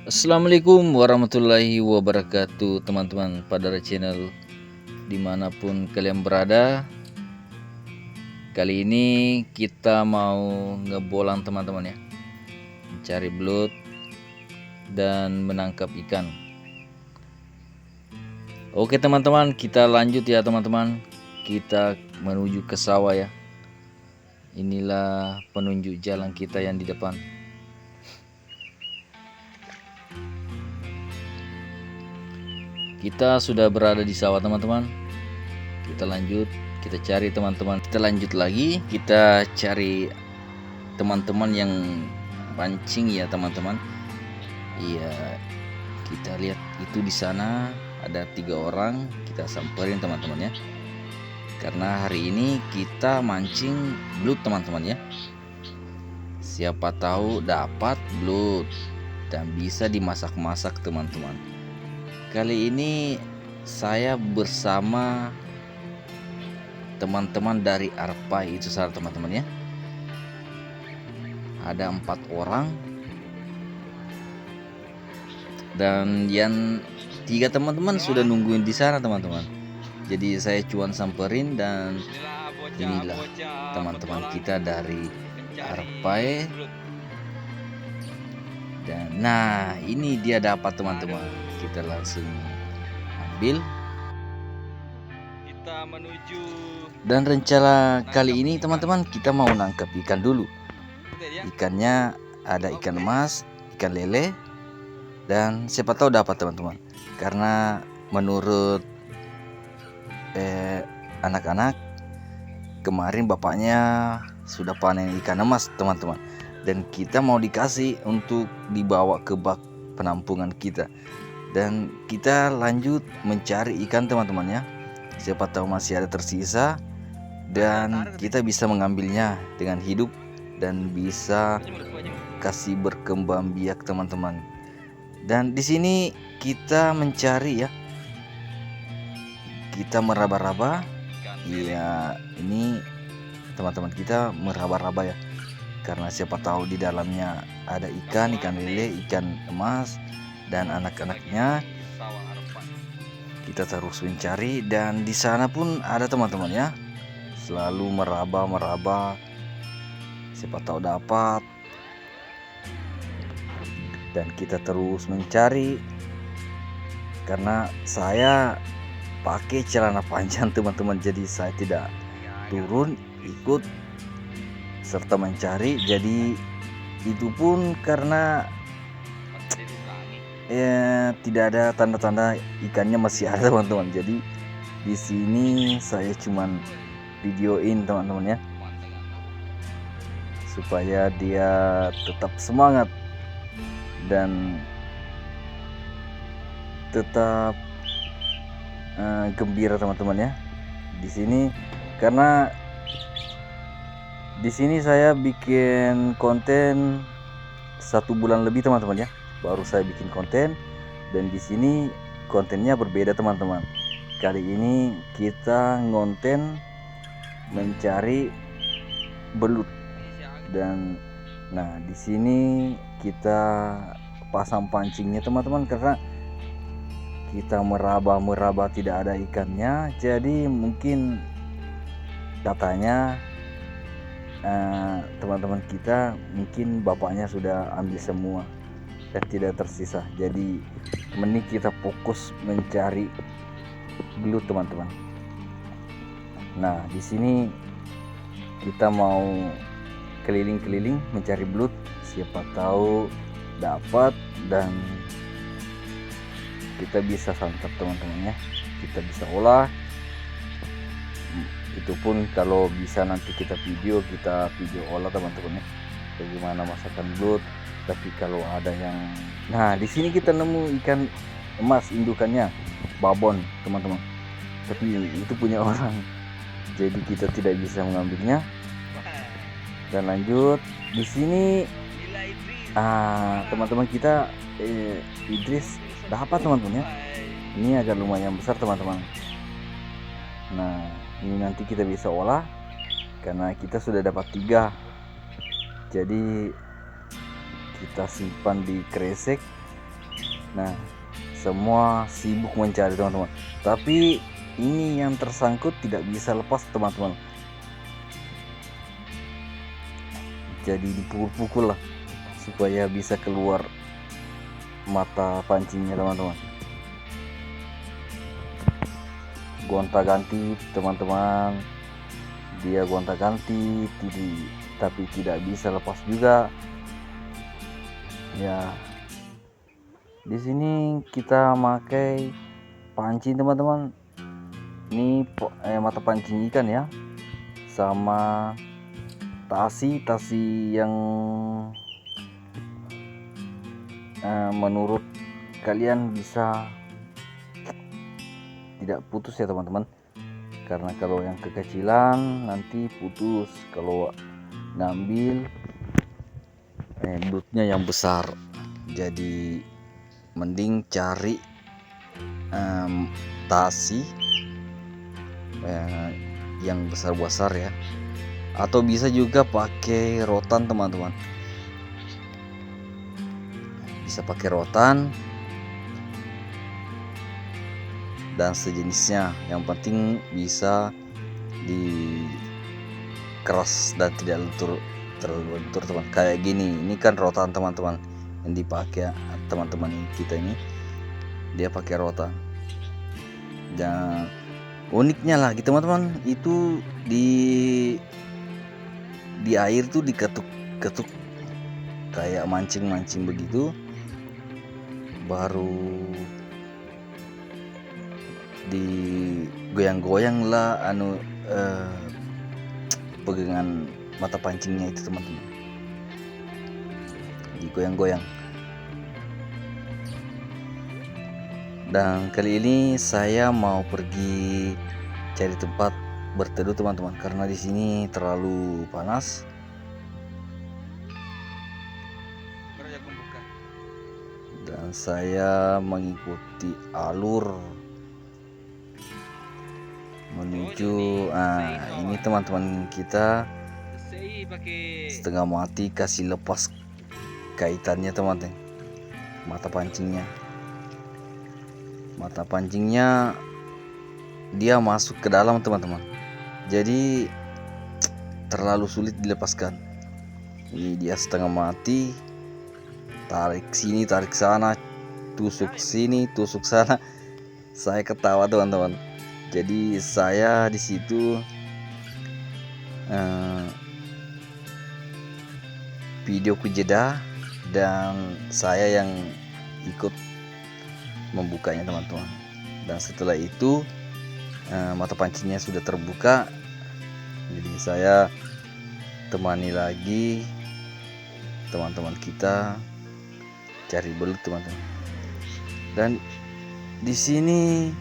Assalamualaikum warahmatullahi wabarakatuh, teman-teman Padara Channel dimanapun kalian berada. Kali ini kita mau ngebolang teman-teman ya, mencari belut dan menangkap ikan. Oke teman-teman, kita lanjut ya teman-teman. Kita menuju ke sawah ya. Inilah penunjuk jalan kita yang di depan. Kita sudah berada di sawah teman-teman. Kita lanjut, kita cari teman-teman. Kita lanjut lagi, kita cari teman-teman yang pancing ya teman-teman. Iya, kita lihat itu di sana ada 3 orang. Kita samperin teman-teman ya. Karena hari ini kita mancing belut teman-teman ya. Siapa tahu dapat belut dan bisa dimasak-masak teman-teman. Kali ini saya bersama teman-teman dari Arpai itu salah teman-teman ya. Ada 4 orang dan yang 3 teman-teman sudah nungguin di sana teman-teman. Jadi saya cuman samperin dan inilah teman-teman kita dari Arpai. Dan nah ini dia dapat teman-teman. Kita langsung ambil. Kita menuju. Dan rencana kali ini teman-teman kita mau nangkep ikan dulu. Ikannya ada ikan emas, ikan lele, dan siapa tahu dapat teman-teman. Karena menurut anak-anak kemarin bapaknya sudah panen ikan emas teman-teman. Dan kita mau dikasih untuk dibawa ke bak penampungan kita. Dan kita lanjut mencari ikan teman-teman ya. Siapa tahu masih ada tersisa dan kita bisa mengambilnya dengan hidup dan bisa kasih berkembang biak teman-teman. Dan di sini kita mencari ya. Kita meraba-raba. Ya, ini teman-teman kita meraba-raba ya. Karena siapa tahu di dalamnya ada ikan lele, ikan emas dan anak-anaknya. Kita terus mencari dan di sana pun ada teman-teman ya. Selalu meraba-meraba. Siapa tahu dapat. Dan kita terus mencari. Karena saya pakai celana panjang teman-teman, jadi saya tidak turun ikut serta mencari. Jadi itu pun karena tidak ada tanda-tanda ikannya masih ada teman-teman. Jadi di sini saya cuman videoin teman-teman ya, supaya dia tetap semangat dan tetap gembira teman-teman ya. Di sini karena di sini saya bikin konten 1 bulan lebih teman-teman ya, baru saya bikin konten. Dan di sini kontennya berbeda teman-teman. Kali ini kita ngonten mencari belut. Dan nah di sini kita pasang pancingnya teman-teman, karena kita meraba-meraba tidak ada ikannya. Jadi mungkin katanya teman-teman kita mungkin bapaknya sudah ambil semua dan tidak tersisa. Jadi mending kita fokus mencari belut teman-teman. Nah di sini kita mau keliling-keliling mencari belut, siapa tahu dapat dan kita bisa santap teman-teman ya. Kita bisa olah. Itu pun kalau bisa nanti kita video olah teman-teman ya, bagaimana masakan belut. Tapi kalau ada yang nah di sini kita nemu ikan emas indukannya babon teman-teman, tapi itu punya orang, jadi kita tidak bisa mengambilnya. Dan lanjut di sini teman-teman kita Idris dapat teman-teman ya. Ini agak lumayan besar teman-teman. Nah ini nanti kita bisa olah karena kita sudah dapat 3. Jadi kita simpan di kresek Nah, semua sibuk mencari teman-teman, tapi ini yang tersangkut tidak bisa lepas teman-teman, jadi dipukul-pukul lah supaya bisa keluar mata pancingnya teman-teman. Gonta-ganti teman-teman, dia gonta-ganti tapi tidak bisa lepas juga ya. Di sini kita pakai pancing teman-teman, ini mata pancing ikan ya, sama tasi yang menurut kalian bisa tidak putus ya teman-teman, karena kalau yang kekecilan nanti putus kalau ngambil belutnya yang besar. Jadi mending cari tasi yang besar-besar ya, atau bisa juga pakai rotan teman-teman, bisa pakai rotan dan sejenisnya, yang penting bisa dikeras dan tidak terlalu lentur teman. Kayak gini, ini kan rotan teman-teman yang dipakai teman-teman kita ini, dia pakai rotan. Dan uniknya lagi teman-teman, itu di air tuh diketuk-ketuk kayak mancing-mancing begitu, baru digoyang-goyang lah pegangan mata pancingnya itu teman-teman, digoyang-goyang. Dan kali ini saya mau pergi cari tempat berteduh teman-teman, karena di sini terlalu panas. Dan saya mengikuti alur menuju ini teman-teman kita setengah mati kasih lepas kaitannya teman-teman, mata pancingnya dia masuk ke dalam teman-teman, jadi terlalu sulit dilepaskan. Ini dia setengah mati, tarik sini tarik sana, tusuk sini tusuk sana. Saya ketawa teman-teman, jadi saya di situ videoku jeda dan saya yang ikut membukanya teman-teman. Dan setelah itu mata pancingnya sudah terbuka, jadi saya temani lagi teman-teman kita cari belut teman-teman. Dan di sini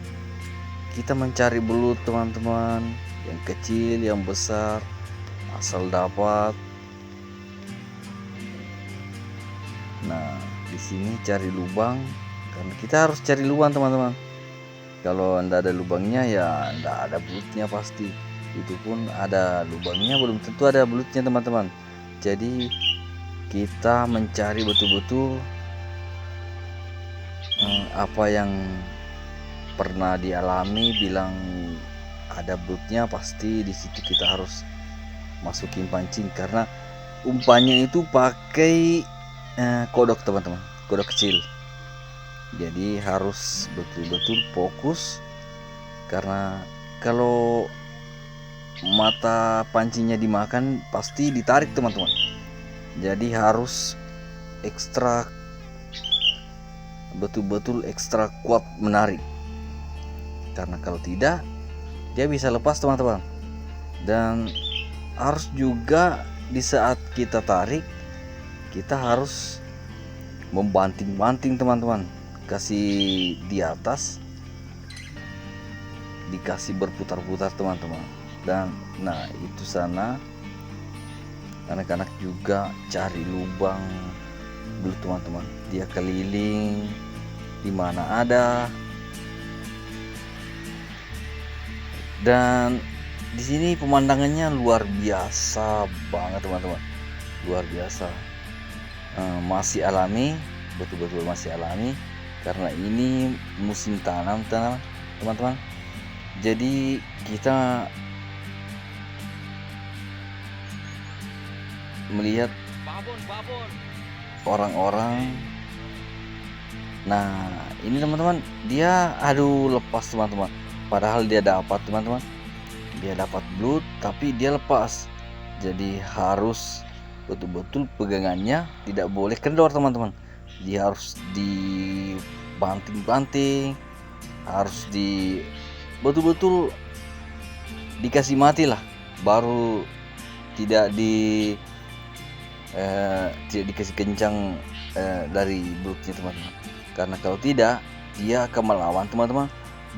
kita mencari belut teman-teman, yang kecil yang besar, asal dapat. Nah, di sini cari lubang, karena kita harus cari lubang teman-teman. Kalau ndak ada lubangnya ya ndak ada belutnya pasti. Itu pun ada lubangnya belum tentu ada belutnya teman-teman. Jadi kita mencari betul-betul apa yang pernah dialami, bilang ada belutnya pasti di situ kita harus masukin pancing, karena umpannya itu pakai kodok teman-teman, kodok kecil. Jadi harus betul-betul fokus, karena kalau mata pancingnya dimakan pasti ditarik teman-teman. Jadi harus ekstra, betul-betul ekstra kuat menarik, karena kalau tidak dia bisa lepas teman-teman. Dan harus juga di saat kita tarik, kita harus membanting-banting teman-teman, kasih di atas, dikasih berputar-putar teman-teman. Dan nah itu sana anak-anak juga cari lubang dulu teman-teman, dia keliling di mana ada. Dan di sini pemandangannya luar biasa banget teman-teman, luar biasa. Masih alami, betul-betul masih alami. karena ini musim tanam teman-teman. Jadi kita melihat orang-orang. Nah ini teman-teman, dia lepas teman-teman, padahal dia dapat teman-teman, dia dapat blood tapi dia lepas. Jadi harus betul-betul pegangannya tidak boleh kendor teman-teman, dia harus dibanting-banting, harus betul-betul dikasih mati lah, baru tidak dikasih kencang dari bloodnya teman-teman, karena kalau tidak dia akan melawan teman-teman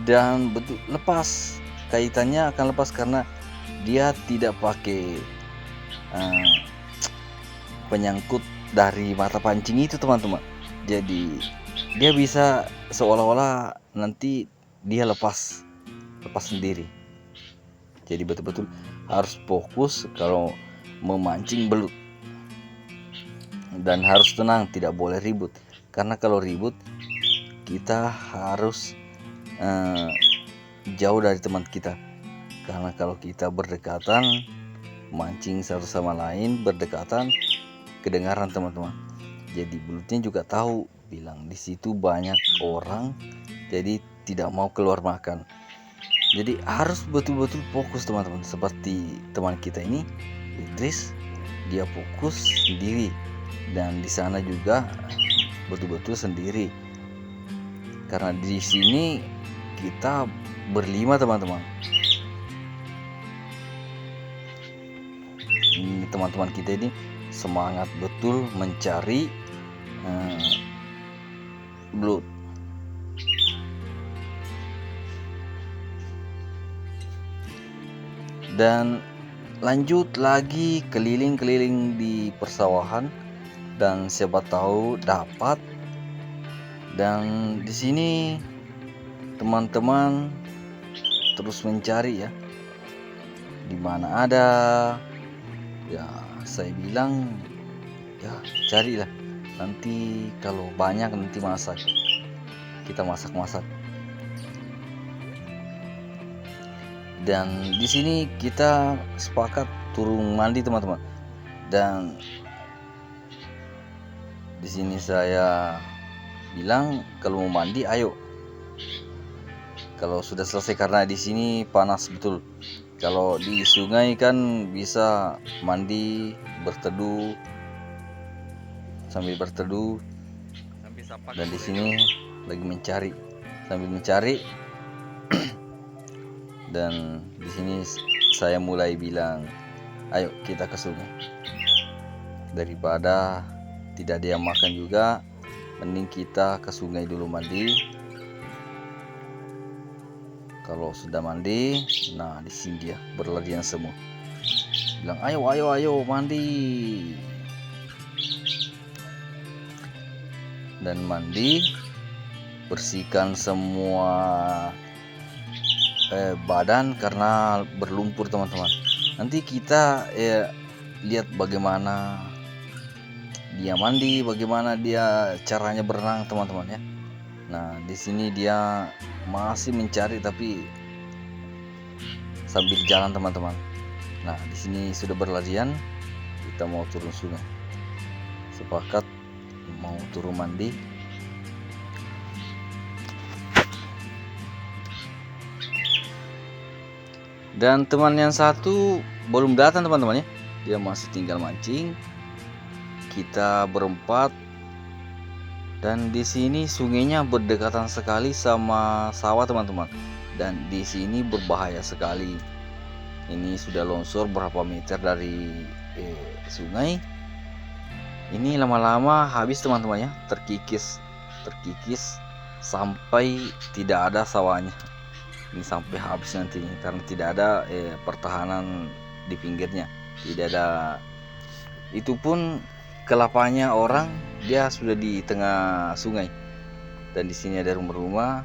dan betul lepas, kaitannya akan lepas karena dia tidak pakai penyangkut dari mata pancing itu teman-teman. Jadi dia bisa seolah-olah nanti dia lepas sendiri. Jadi betul-betul harus fokus kalau memancing belut, dan harus tenang, tidak boleh ribut, karena kalau ribut kita harus jauh dari teman kita, karena kalau kita berdekatan mancing satu sama lain berdekatan, kedengaran teman-teman. Jadi belutnya juga tahu bilang di situ banyak orang, jadi tidak mau keluar makan. Jadi harus betul-betul fokus teman-teman, seperti teman kita ini Idris, dia fokus sendiri, dan di sana juga betul-betul sendiri, karena di sini kita berlima teman-teman. Ini teman-teman kita ini semangat betul mencari blood. Dan lanjut lagi keliling-keliling di persawahan, dan siapa tahu dapat. Dan di sini teman-teman terus mencari ya, di mana ada ya, saya bilang ya carilah, nanti kalau banyak nanti kita masak. Dan di sini kita sepakat turun mandi teman-teman, dan di sini saya bilang kalau mau mandi ayo, kalau sudah selesai, karena di sini panas betul. Kalau di sungai kan bisa mandi sambil berteduh, dan di sini lagi sambil mencari. Dan di sini saya mulai bilang ayo kita ke sungai, daripada tidak ada yang makan juga, mending kita ke sungai dulu mandi. Kalau sudah mandi, nah di sini dia berlarian semua, bilang ayo mandi. Dan mandi, bersihkan semua badan karena berlumpur teman-teman. Nanti kita lihat bagaimana dia mandi, bagaimana dia caranya berenang teman-teman ya. Nah di sini dia masih mencari tapi sambil jalan teman-teman. Nah di sini sudah berlarian, kita mau turun sungai, sepakat mau turun mandi. Dan teman yang satu belum datang teman-teman ya, dia masih tinggal mancing. Kita berempat, dan di sini sungainya berdekatan sekali sama sawah teman-teman, dan di sini berbahaya sekali. Ini sudah longsor berapa meter dari sungai. Ini lama-lama habis teman-teman ya, terkikis sampai tidak ada sawahnya. Ini sampai habis nanti nih, karena tidak ada pertahanan di pinggirnya, tidak ada. Itu pun kelapanya orang, dia sudah di tengah sungai, dan di sini ada rumah-rumah,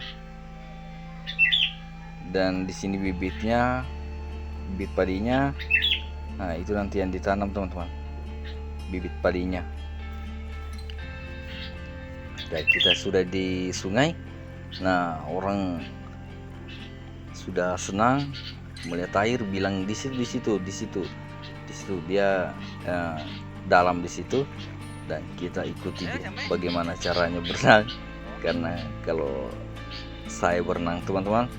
dan di sini bibit padinya. Nah itu nanti yang ditanam teman-teman, bibit padinya. Dan kita sudah di sungai. Nah, orang sudah senang melihat air, bilang di situ dia dalam di situ. Dan kita ikuti bagaimana caranya berenang, karena kalau saya berenang teman-teman,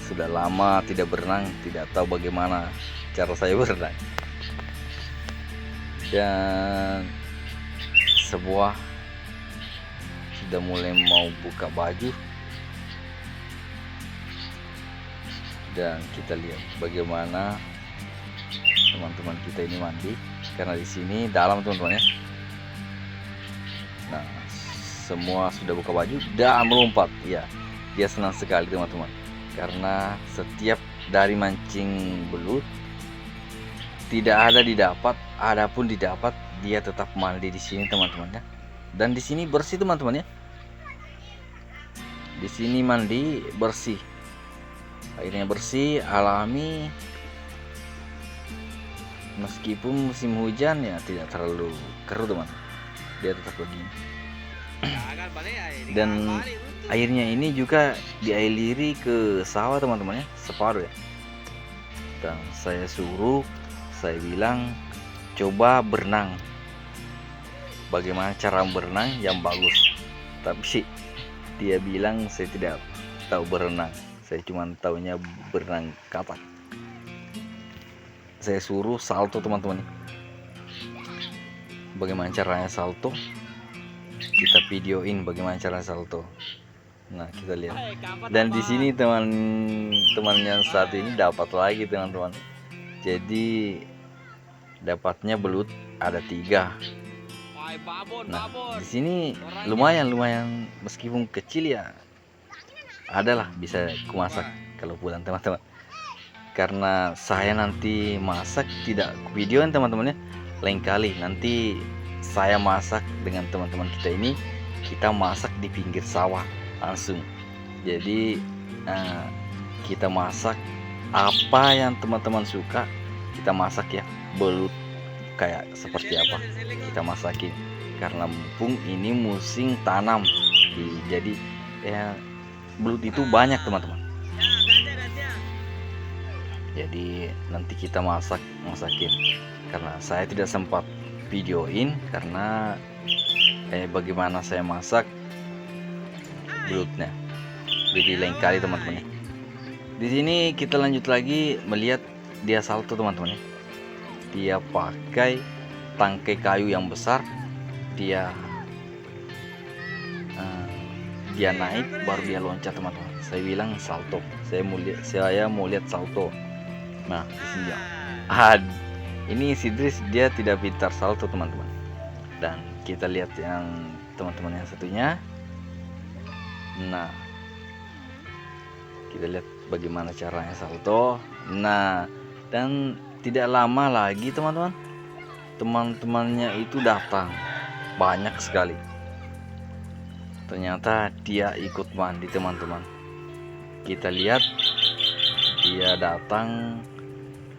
sudah lama tidak berenang, tidak tahu bagaimana cara saya berenang. Dan sebuah sudah mulai mau buka baju, dan kita lihat bagaimana teman-teman kita ini mandi, karena di sini dalam teman-teman ya. Nah, semua sudah buka baju dan melompat. Ya, dia senang sekali teman-teman, karena setiap dari mancing belut tidak ada didapat, adapun didapat dia tetap mandi di sini teman-teman ya. Dan di sini bersih teman-teman ya. Di sini mandi bersih, airnya bersih, alami. Meskipun musim hujan ya tidak terlalu keruh teman, dia tetap begini. Dan airnya ini juga dialiri ke sawah teman-teman ya, separuh ya. Dan saya bilang coba berenang, bagaimana cara berenang yang bagus. Tapi dia bilang saya tidak tahu berenang, saya cuma tahunya berenang kapak. Saya suruh salto teman-teman, bagaimana caranya salto, kita videoin bagaimana cara salto. Nah, kita lihat. Dan di sini teman-teman yang satu ini dapat lagi teman-teman. Jadi dapatnya belut ada 3. Nah, di sini lumayan meskipun kecil ya, adalah bisa kumasak kalau pulang teman-teman. Karena saya nanti masak tidak videoin teman-teman ya, lain kali nanti saya masak dengan teman-teman kita ini, kita masak di pinggir sawah langsung. Jadi kita masak apa yang teman-teman suka, kita masak ya, belut kayak seperti apa kita masakin, karena mumpung ini musim tanam. Jadi ya belut itu banyak teman-teman. Jadi nanti kita masakin, karena saya tidak sempat videoin karena bagaimana saya masak belutnya. Jadi lain kali teman-teman. Di sini kita lanjut lagi melihat dia salto teman-teman. Dia pakai tangkai kayu yang besar, dia naik baru dia loncat teman-teman. Saya bilang salto, saya mau lihat salto. Nah, di sini ini Sidris dia tidak pintar salto teman-teman. Dan kita lihat yang teman-teman yang satunya. Nah, kita lihat bagaimana caranya salto. Nah, dan tidak lama lagi teman-temannya itu datang, banyak sekali. Ternyata dia ikut mandi teman-teman. Kita lihat dia datang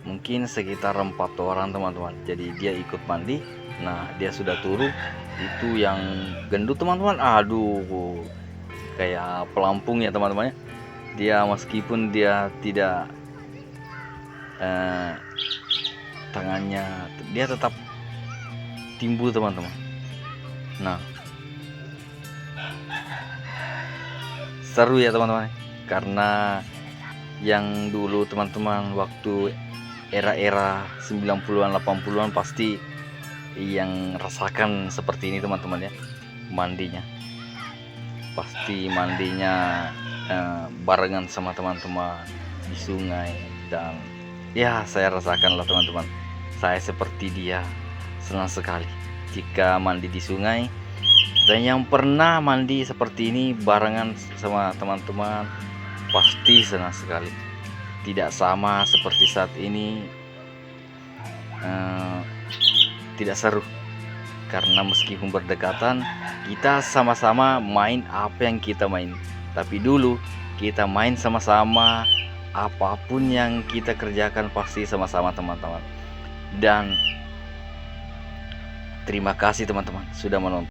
mungkin sekitar 4 orang teman-teman. Jadi dia ikut mandi. Nah, dia sudah turun. Itu yang gendut teman-teman, aduh, kayak pelampung ya teman-teman. Dia meskipun dia tidak tangannya, dia tetap timbul teman-teman. Nah, seru ya teman-teman, karena yang dulu teman-teman waktu era 90-an 80-an pasti yang rasakan seperti ini teman-teman ya. Mandinya pasti barengan sama teman-teman di sungai. Dan ya saya rasakan lah teman-teman, saya seperti dia, senang sekali jika mandi di sungai. Dan yang pernah mandi seperti ini barengan sama teman-teman pasti senang sekali. Tidak sama seperti saat ini, tidak seru, karena meskipun berdekatan kita sama-sama main apa yang kita main. Tapi dulu kita main sama-sama, apapun yang kita kerjakan pasti sama-sama teman-teman. Dan terima kasih teman-teman sudah menonton.